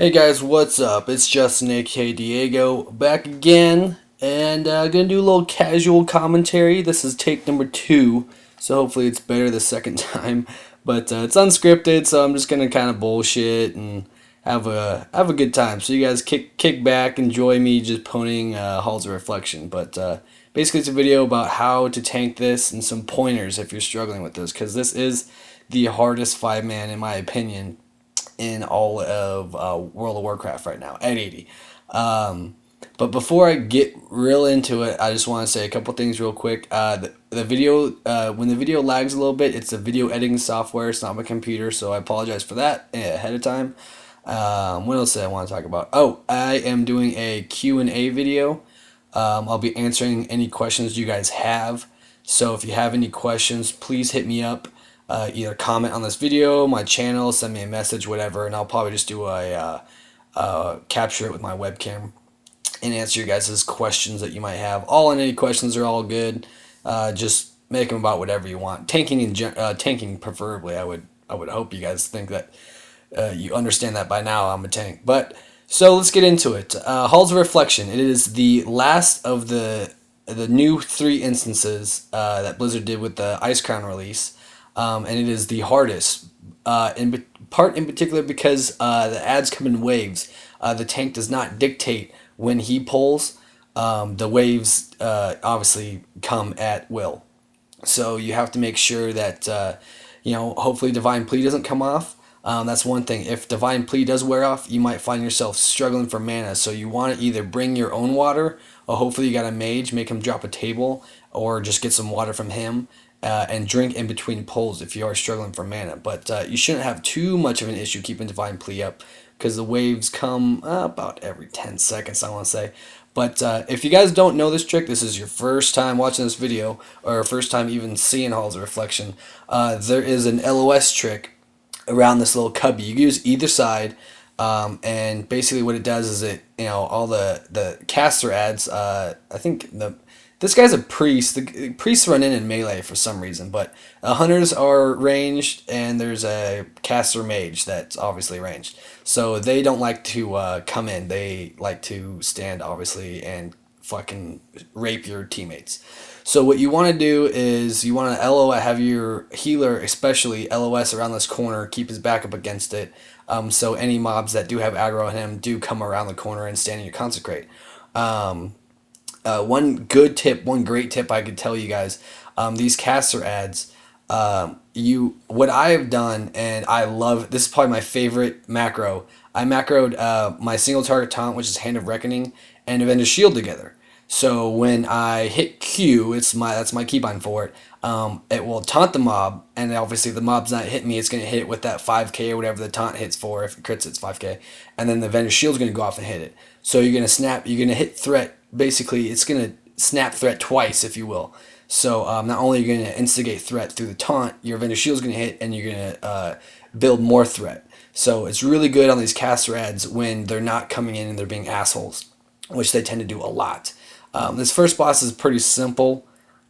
Hey guys, what's up? It's Justin, aka Diego, back again, and gonna do a little casual commentary. This is take number 2, so hopefully it's better the second time. But it's unscripted, so I'm just gonna kind of bullshit and have a good time. So you guys kick back, enjoy me just ponying Halls of Reflection. But basically, it's a video about how to tank this and some pointers if you're struggling with this, because this is the hardest 5-man in my opinion in all of World of Warcraft right now at 80. But before I get real into it, I just want to say a couple things real quick. The video, when the video lags a little bit, it's a video editing software. It's not my computer, so I apologize for that ahead of time. What else did I want to talk about? Oh, I am doing a Q&A video. I'll be answering any questions you guys have. So if you have any questions, please hit me up. Either comment on this video, my channel, send me a message, whatever, and I'll probably just do a capture it with my webcam and answer your guys' questions that you might have. All and any questions are all good. Just make them about whatever you want. Tanking preferably. I would hope you guys think that you understand that by now. I'm a tank, but so let's get into it. Halls of Reflection. It is the last of the new 3 instances that Blizzard did with the Ice Crown release. And it is the hardest, in particular because the ads come in waves. The tank does not dictate when he pulls. The waves obviously come at will. So you have to make sure that, hopefully Divine Plea doesn't come off. That's one thing. If Divine Plea does wear off, you might find yourself struggling for mana. So you want to either bring your own water, or hopefully you got a mage, make him drop a table, or just get some water from him. And drink in between pulls if you are struggling for mana. But you shouldn't have too much of an issue keeping Divine Plea up because the waves come about every 10 seconds, I want to say. But if you guys don't know this trick, this is your first time watching this video or first time even seeing Halls of Reflection, there is an LOS trick around this little cubby. You can use either side. And basically what it does is all the caster ads, I think this guy's a priest. The priests run in melee for some reason, but hunters are ranged, and there's a caster mage that's obviously ranged. So they don't like to come in. They like to stand, obviously, and fucking rape your teammates. So what you want to do is you want to have your healer, especially LOS around this corner, keep his back up against it. So any mobs that do have aggro on him do come around the corner and stand in your consecrate. One great tip I could tell you guys, these caster ads, what I have done, and I love, this is probably my favorite macro. I macroed my single target taunt, which is Hand of Reckoning, and Avengers Shield together. So when I hit Q, that's my keybind for it. It will taunt the mob, and obviously the mob's not hitting me. It's gonna hit it with that 5k or whatever the taunt hits for. If it crits, it's 5k, and then the Avengers Shield's gonna go off and hit it. So you're gonna hit threat. Basically, it's gonna snap threat twice, if you will. So not only are you gonna instigate threat through the taunt, your Avengers Shield's gonna hit, and you're gonna build more threat. So it's really good on these caster ads when they're not coming in and they're being assholes, which they tend to do a lot. This first boss is pretty simple.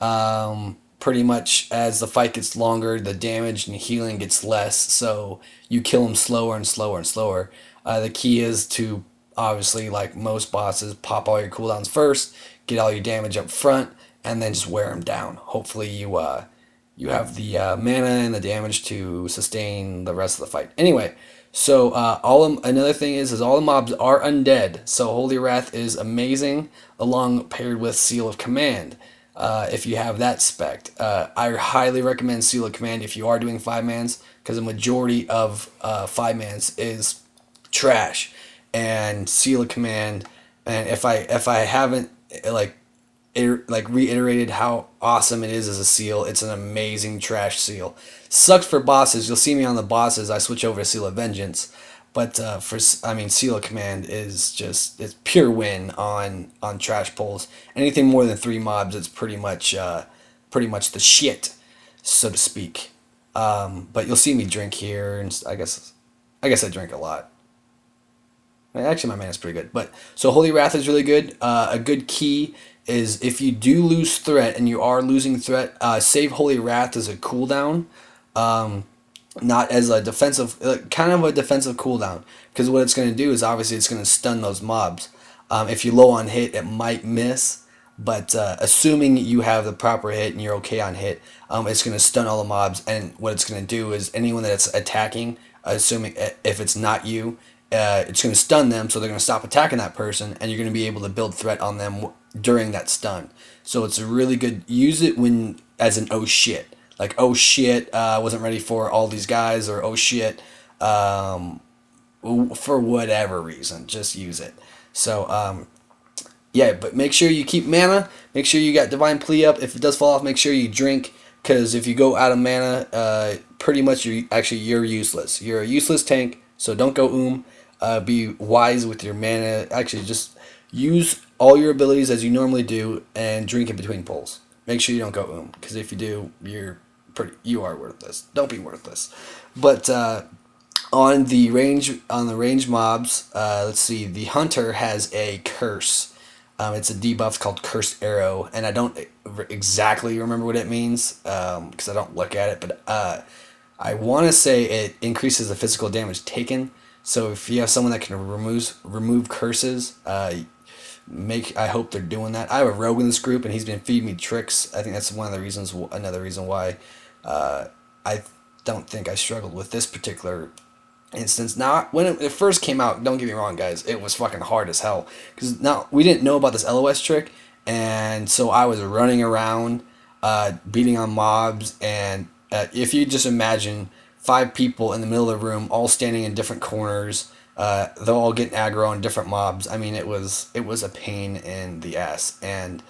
Pretty much as the fight gets longer, the damage and healing gets less, so you kill him slower and slower and slower. The key is to, obviously, like most bosses, pop all your cooldowns first, get all your damage up front, and then just wear them down. Hopefully you have the mana and the damage to sustain the rest of the fight. Anyway, so another thing is all the mobs are undead. So Holy Wrath is amazing, along paired with Seal of Command. If you have that spec, I highly recommend Seal of Command if you are doing 5-mans, because the majority of 5-mans is trash. And Seal of Command, and if I haven't reiterated how awesome it is as a seal, it's an amazing trash seal. Sucks for bosses. You'll see me on the bosses. I switch over to Seal of Vengeance, but Seal of Command is it's pure win on trash pulls. Anything more than 3 mobs, it's pretty much the shit, so to speak. But you'll see me drink here, and I guess I drink a lot. Actually, my mana's pretty good. But so Holy Wrath is really good. A good key is if you do lose threat and you are losing threat, save Holy Wrath as a cooldown. not as a defensive, kind of a defensive cooldown. Because what it's going to do is obviously it's going to stun those mobs. If you're low on hit, it might miss, but assuming you have the proper hit and you're okay on hit, it's going to stun all the mobs. And what it's going to do is anyone that's attacking, assuming if it's not you, it's going to stun them, so they're going to stop attacking that person, and you're going to be able to build threat on them during that stun. So it's a really good. Use it when as an oh shit, like oh shit, I wasn't ready for all these guys, or oh shit, for whatever reason, just use it. So yeah, but make sure you keep mana. Make sure you got Divine Plea up. If it does fall off, make sure you drink, because if you go out of mana, pretty much you're useless. You're a useless tank. So don't go be wise with your mana. Actually, just use all your abilities as you normally do and drink in between pulls. Make sure you don't go because if you do, you are worthless. Don't be worthless. But on the range mobs, let's see. The hunter has a curse. It's a debuff called Cursed Arrow, and I don't exactly remember what it means because I don't look at it. But I want to say it increases the physical damage taken. So if you have someone that can remove curses, I hope they're doing that. I have a rogue in this group, and he's been feeding me tricks. I think that's one of the reasons. Another reason why I don't think I struggled with this particular instance. Now, when it first came out, don't get me wrong, guys, it was fucking hard as hell because now we didn't know about this LOS trick, and so I was running around, beating on mobs, and if you just imagine 5 people in the middle of the room, all standing in different corners. They're all getting aggro on different mobs. I mean, it was a pain in the ass, and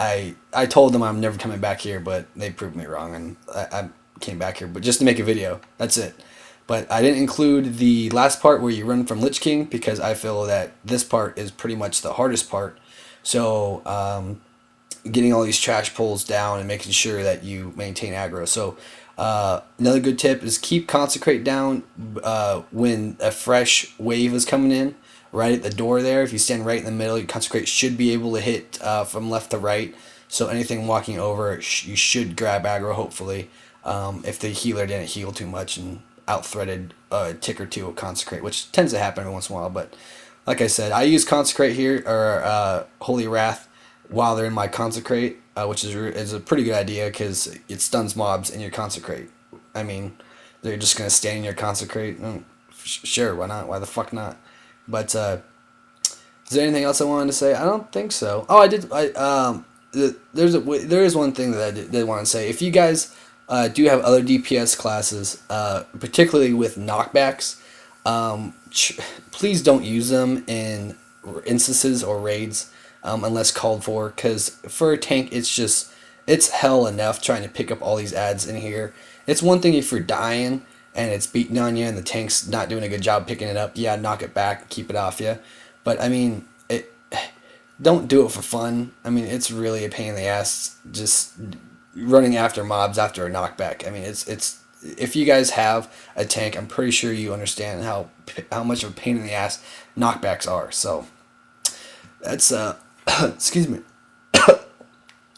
I told them I'm never coming back here, but they proved me wrong, and I came back here, but just to make a video. That's it. But I didn't include the last part where you run from Lich King because I feel that this part is pretty much the hardest part. So getting all these trash pulls down and making sure that you maintain aggro. So another good tip is keep Consecrate down when a fresh wave is coming in, right at the door there. If you stand right in the middle, your Consecrate should be able to hit from left to right. So anything walking over, you should grab aggro, hopefully, if the healer didn't heal too much and out-threaded a tick or two of Consecrate, which tends to happen every once in a while. But like I said, I use Consecrate here, or Holy Wrath, while they're in my Consecrate, which is a pretty good idea because it stuns mobs in your Consecrate. I mean, they're just going to stand in your Consecrate. Sure, why not? Why the fuck not? But is there anything else I wanted to say? I don't think so. Oh, I did. There is one thing that I did want to say. If you guys do have other DPS classes, particularly with knockbacks, please don't use them in instances or raids unless called for, because for a tank it's hell enough trying to pick up all these ads in here. It's one thing if you're dying and it's beating on you and the tank's not doing a good job picking it up, yeah, knock it back, keep it off you. But I mean, don't do it for fun. I mean, it's really a pain in the ass just running after mobs after a knockback. I mean, it's if you guys have a tank, I'm pretty sure you understand how much of a pain in the ass knockbacks are. So that's excuse me.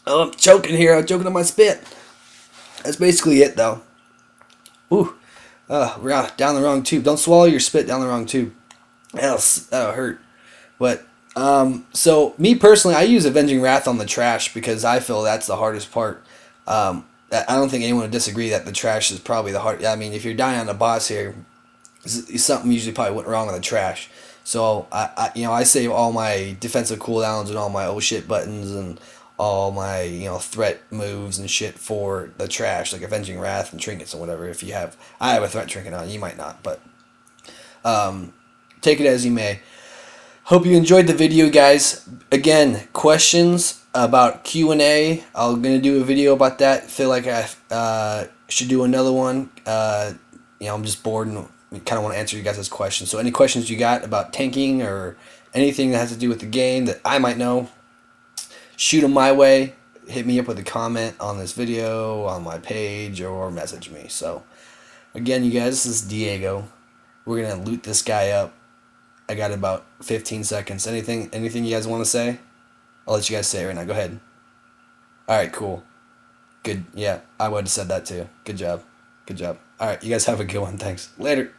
Oh, I'm choking here. I'm choking on my spit. That's basically it, though. Ooh, we're down the wrong tube. Don't swallow your spit down the wrong tube. That'll hurt. But so me personally, I use Avenging Wrath on the trash because I feel that's the hardest part. I don't think anyone would disagree that the trash is probably the hard. I mean, if you're dying on a boss here, something usually probably went wrong on the trash. So I save all my defensive cooldowns and all my oh shit buttons and all my threat moves and shit for the trash, like Avenging Wrath and trinkets and whatever. I have a threat trinket on. You might not, but take it as you may. Hope you enjoyed the video, guys. Again, questions about Q&A. I'm going to do a video about that. Feel like I should do another one. I'm just bored and kind of want to answer you guys' questions. So any questions you got about tanking or anything that has to do with the game that I might know, shoot them my way. Hit me up with a comment on this video, on my page, or message me. So, again, you guys, this is Diego. We're going to loot this guy up. I got about 15 seconds. Anything you guys want to say? I'll let you guys say it right now. Go ahead. Alright, cool. Good. Yeah, I would have said that too. Good job. Good job. All right, you guys have a good one. Thanks. Later.